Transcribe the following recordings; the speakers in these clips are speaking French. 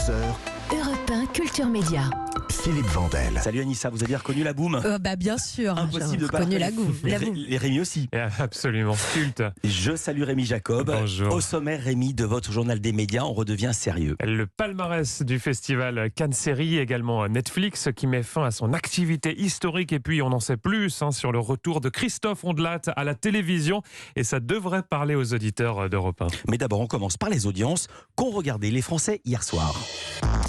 11h, Europe 1 Culture Média. Philippe Vandel. Salut Anissa, vous avez reconnu la boum? Bien sûr, Impossible j'ai de pas reconnu la boum. Les Rémi aussi. Absolument, culte. Je salue Rémi Jacob. Bonjour. Au sommaire, Rémi, de votre journal des médias, on redevient sérieux. Le palmarès du festival Cannes Série, également Netflix, qui met fin à son activité historique. Et puis, on en sait plus sur le retour de Christophe Ondelat à la télévision. Et ça devrait parler aux auditeurs d'Europe 1. Mais d'abord, on commence par les audiences qu'ont regardé les Français hier soir.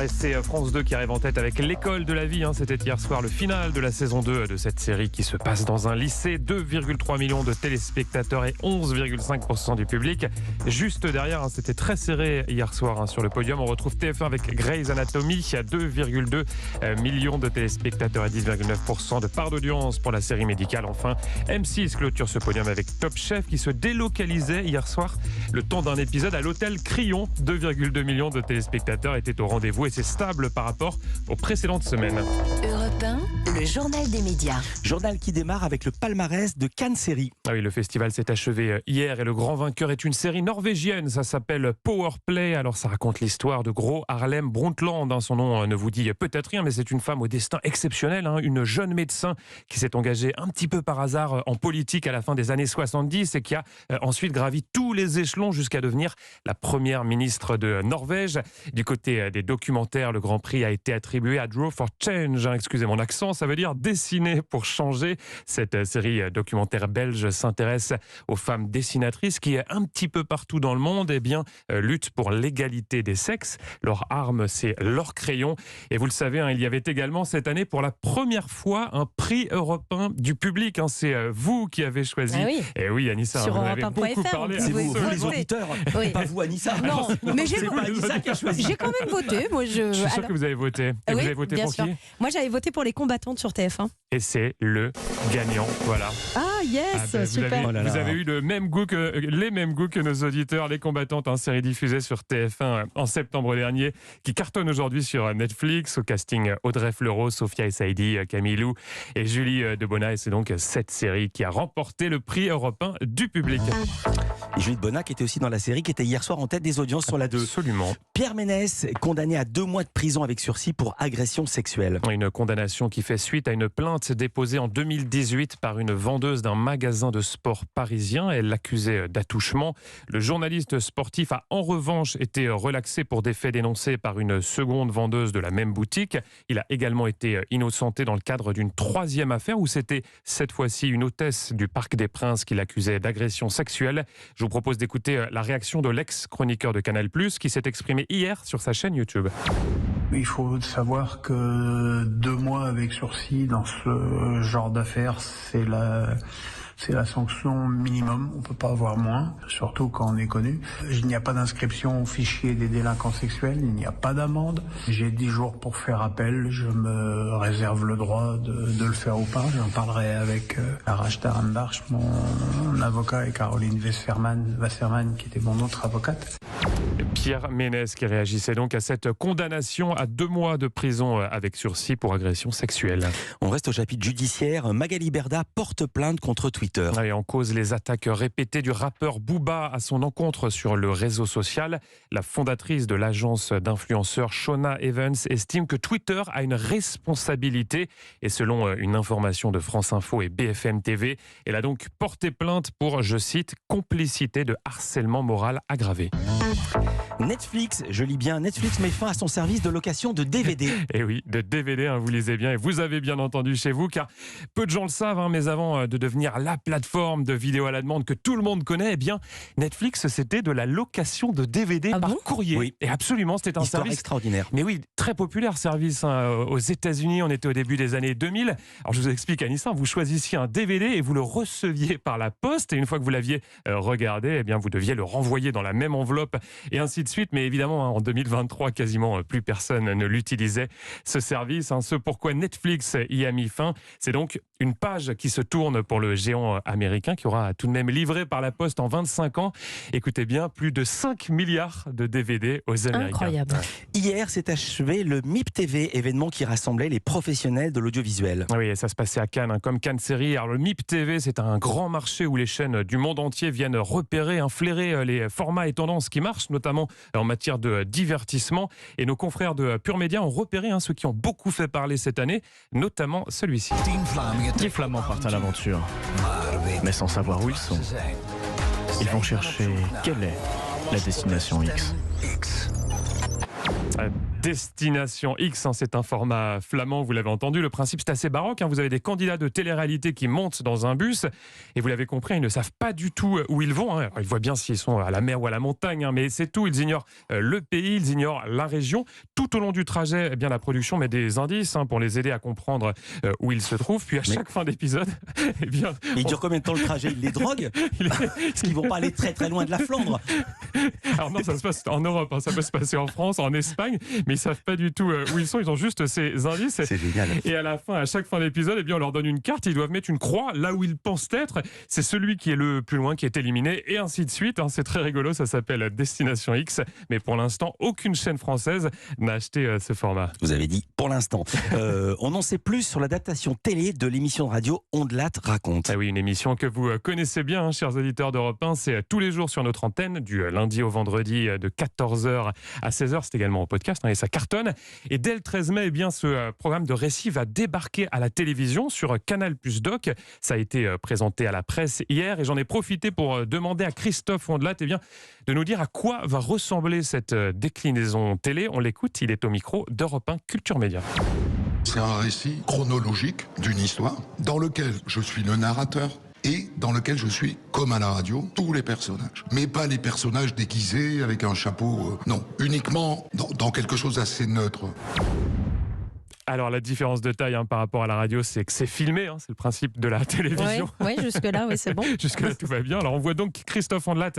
Et c'est France 2 qui arrive en tête avec l'école de la vie. C'était hier soir le final de la saison 2 de cette série qui se passe dans un lycée. 2,3 millions de téléspectateurs et 11,5% du public. Juste derrière, c'était très serré hier soir sur le podium. On retrouve TF1 avec Grey's Anatomy, 2,2 millions de téléspectateurs et 10,9% de part d'audience pour la série médicale. Enfin, M6 clôture ce podium avec Top Chef qui se délocalisait hier soir le temps d'un épisode à l'hôtel Crillon. 2,2 millions de téléspectateurs étaient au rendez-vous et c'est stable par rapport aux précédentes semaines. Europe 1, le journal des médias. Journal qui démarre avec le palmarès de Cannes Série. Ah oui, le festival s'est achevé hier et le grand vainqueur est une série norvégienne. Ça s'appelle Power Play. Alors ça raconte l'histoire de Gro Harlem Brundtland. Son nom ne vous dit peut-être rien, mais c'est une femme au destin exceptionnel. Une jeune médecin qui s'est engagée un petit peu par hasard en politique à la fin des années 70 et qui a ensuite gravi tous les échelons jusqu'à devenir la première ministre de Norvège. Du côté des documentaires, le Grand Prix a été attribué à Draw for Change. Excusez mon accent, ça veut dire dessiner pour changer. Cette série documentaire belge s'intéresse aux femmes dessinatrices qui, un petit peu partout dans le monde, luttent pour l'égalité des sexes. Leur arme, c'est leur crayon. Et vous le savez, il y avait également cette année, pour la première fois, un prix européen du public. C'est vous qui avez choisi. Ah oui. Et oui, Anissa, sur vous en avez beaucoup europe1.fr, parlé. C'est Oui, vous, oui, les oui. auditeurs, Oui. pas vous Anissa. Non, mais c'est pas Anissa qui a choisi. j'ai quand même voté. Moi, Je suis sûr que vous avez voté. Et vous avez voté bien pour sûr. qui? Moi, j'avais voté pour les combattantes sur TF1. Et c'est le gagnant. Voilà. Ah, yes, super. Vous avez eu les mêmes goûts que nos auditeurs, Les Combattantes, série diffusée sur TF1 en septembre dernier, qui cartonne aujourd'hui sur Netflix, au casting Audrey Fleurot, Sophia Essaidi, Camille Lou et Julie Debona. Et c'est donc cette série qui a remporté le prix européen du public. Et Julie Debona qui était aussi dans la série, qui était hier soir en tête des audiences sur la 2. Absolument. Pierre Ménès, condamné à 2 mois de prison avec sursis pour agression sexuelle. Une condamnation qui fait suite à une plainte déposée en 2018 par une vendeuse d'un magasin de sport parisien. Elle l'accusait d'attouchement. Le journaliste sportif a en revanche été relaxé pour des faits dénoncés par une seconde vendeuse de la même boutique. Il a également été innocenté dans le cadre d'une 3e affaire où c'était cette fois-ci une hôtesse du Parc des Princes qui l'accusait d'agression sexuelle. Je vous propose d'écouter la réaction de l'ex-chroniqueur de Canal+, qui s'est exprimé hier sur sa chaîne YouTube. Il faut savoir que 2 mois avec sursis dans ce genre d'affaires, c'est la sanction minimum. On peut pas avoir moins, surtout quand on est connu. Il n'y a pas d'inscription au fichier des délinquants sexuels, il n'y a pas d'amende. J'ai 10 jours pour faire appel. Je me réserve le droit de le faire ou pas. J'en parlerai avec Arash Tarandarch, mon avocat, et Caroline Wasserman, qui était mon autre avocate. Pierre Ménès qui réagissait donc à cette condamnation à 2 mois de prison avec sursis pour agression sexuelle. On reste au chapitre judiciaire. Magali Berda porte plainte contre Twitter. Et en cause les attaques répétées du rappeur Booba à son encontre sur le réseau social. La fondatrice de l'agence d'influenceurs Shona Evans estime que Twitter a une responsabilité. Et selon une information de France Info et BFM TV, elle a donc porté plainte pour, je cite, complicité de harcèlement moral aggravé. Netflix, je lis bien, Netflix met fin à son service de location de DVD. Et oui, de DVD, vous lisez bien, et vous avez bien entendu chez vous, car peu de gens le savent, mais avant de devenir la plateforme de vidéo à la demande que tout le monde connaît, Netflix, c'était de la location de DVD par courrier. Oui. Et absolument, c'était un Histoire service extraordinaire. Mais oui, très populaire service aux États-Unis. On était au début des années 2000. Alors je vous explique, Anissa, vous choisissiez un DVD et vous le receviez par la poste. Et une fois que vous l'aviez regardé, vous deviez le renvoyer dans la même enveloppe et ainsi de suite. Mais évidemment, en 2023, quasiment plus personne ne l'utilisait, ce service. Ce pourquoi Netflix y a mis fin. C'est donc une page qui se tourne pour le géant américain qui aura tout de même livré par la poste en 25 ans. Écoutez bien, plus de 5 milliards de DVD aux Américains. Incroyable. Hier s'est achevé démarré le MIP TV, événement qui rassemblait les professionnels de l'audiovisuel. Oui, et ça se passait à Cannes, comme Cannes Série. Alors le MIP TV, c'est un grand marché où les chaînes du monde entier viennent repérer, flairer les formats et tendances qui marchent, notamment en matière de divertissement. Et nos confrères de Pure Média ont repéré ceux qui ont beaucoup fait parler cette année, notamment celui-ci. 10 Flamands partent à l'aventure, mais sans savoir où ils sont. Ils vont chercher quelle est la destination X. Destination X, c'est un format flamand, vous l'avez entendu. Le principe, c'est assez baroque. Vous avez des candidats de télé-réalité qui montent dans un bus et vous l'avez compris, ils ne savent pas du tout où ils vont. Alors, ils voient bien s'ils sont à la mer ou à la montagne, mais c'est tout. Ils ignorent le pays, ils ignorent la région. Tout au long du trajet, la production met des indices pour les aider à comprendre où ils se trouvent. Puis à chaque fin d'épisode, Il dure combien de temps le trajet? Ils les droguent? Parce qu'ils vont pas aller très très loin de la Flandre. Alors non, ça se passe en Europe, ça peut se passer en France, en Espagne, mais ils savent pas du tout où ils sont, ils ont juste ces indices. C'est génial. Et à la fin, à chaque fin d'épisode, on leur donne une carte, ils doivent mettre une croix là où ils pensent être. C'est celui qui est le plus loin qui est éliminé, et ainsi de suite. C'est très rigolo, ça s'appelle Destination X, mais pour l'instant, aucune chaîne française n'a acheté ce format. Vous avez dit pour l'instant. On en sait plus sur l'adaptation télé de l'émission de radio Ondelat raconte. Ah oui, une émission que vous connaissez bien, chers auditeurs d'Europe 1, c'est tous les jours sur notre antenne, du lundi au vendredi de 14h à 16h, c'est également au podcast, et ça cartonne. Et dès le 13 mai, ce programme de récit va débarquer à la télévision sur Canal+ Doc. Ça a été présenté à la presse hier et j'en ai profité pour demander à Christophe Ondelat de nous dire à quoi va ressembler cette déclinaison télé. On l'écoute, il est au micro d'Europe 1 Culture Média. C'est un récit chronologique d'une histoire dans lequel je suis le narrateur et dans lequel je suis, comme à la radio, tous les personnages. Mais pas les personnages déguisés avec un chapeau, non. Uniquement dans quelque chose d'assez neutre. Alors la différence de taille par rapport à la radio, c'est que c'est filmé, c'est le principe de la télévision. Oui, jusque-là, oui, c'est bon. Jusque-là, tout va bien. Alors on voit donc Christophe Ondelat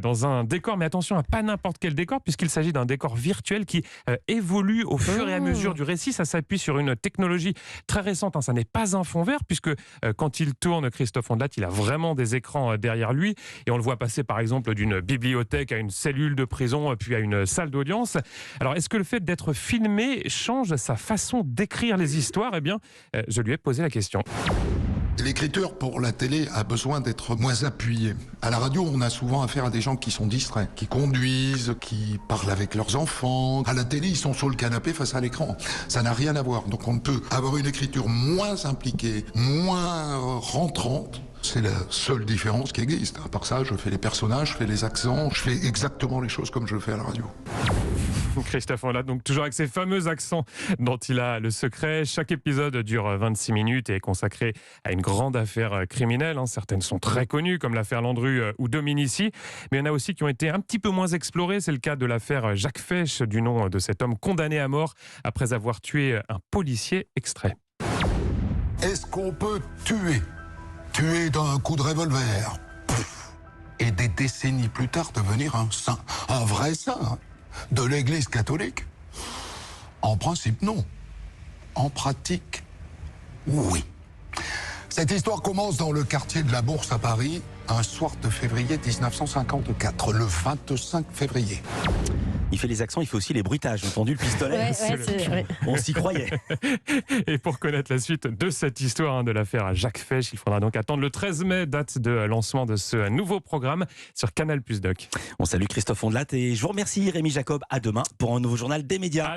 dans un décor, mais attention, pas n'importe quel décor, puisqu'il s'agit d'un décor virtuel qui évolue au fur et à mesure du récit. Ça s'appuie sur une technologie très récente, ça n'est pas un fond vert, puisque quand il tourne, Christophe Ondelat, il a vraiment des écrans derrière lui, et on le voit passer par exemple d'une bibliothèque à une cellule de prison, puis à une salle d'audience. Alors est-ce que le fait d'être filmé change sa façon d'écrire les histoires? Je lui ai posé la question. L'écriture pour la télé a besoin d'être moins appuyée. À la radio, on a souvent affaire à des gens qui sont distraits, qui conduisent, qui parlent avec leurs enfants. À la télé, ils sont sur le canapé face à l'écran. Ça n'a rien à voir. Donc on peut avoir une écriture moins impliquée, moins rentrante. C'est la seule différence qui existe. À part ça, je fais les personnages, je fais les accents, je fais exactement les choses comme je le fais à la radio. Christophe Ondelat, donc toujours avec ses fameux accents dont il a le secret. Chaque épisode dure 26 minutes et est consacré à une grande affaire criminelle. Certaines sont très connues, comme l'affaire Landru ou Dominici, mais il y en a aussi qui ont été un petit peu moins explorées. C'est le cas de l'affaire Jacques Fesch, du nom de cet homme condamné à mort après avoir tué un policier. Extrait. Est-ce qu'on peut tuer d'un coup de revolver, et des décennies plus tard devenir un saint, un vrai saint de l'Église catholique? En principe, non. En pratique, oui. Cette histoire commence dans le quartier de la Bourse à Paris, un soir de février 1954, le 25 février. Il fait les accents, il fait aussi les bruitages. Entendu le pistolet? On s'y croyait. Et pour connaître la suite de cette histoire de l'affaire Jacques Fesch, il faudra donc attendre le 13 mai, date de lancement de ce nouveau programme sur Canal+ Doc. On salue Christophe Ondelat et je vous remercie Rémi Jacob. À demain pour un nouveau journal des médias.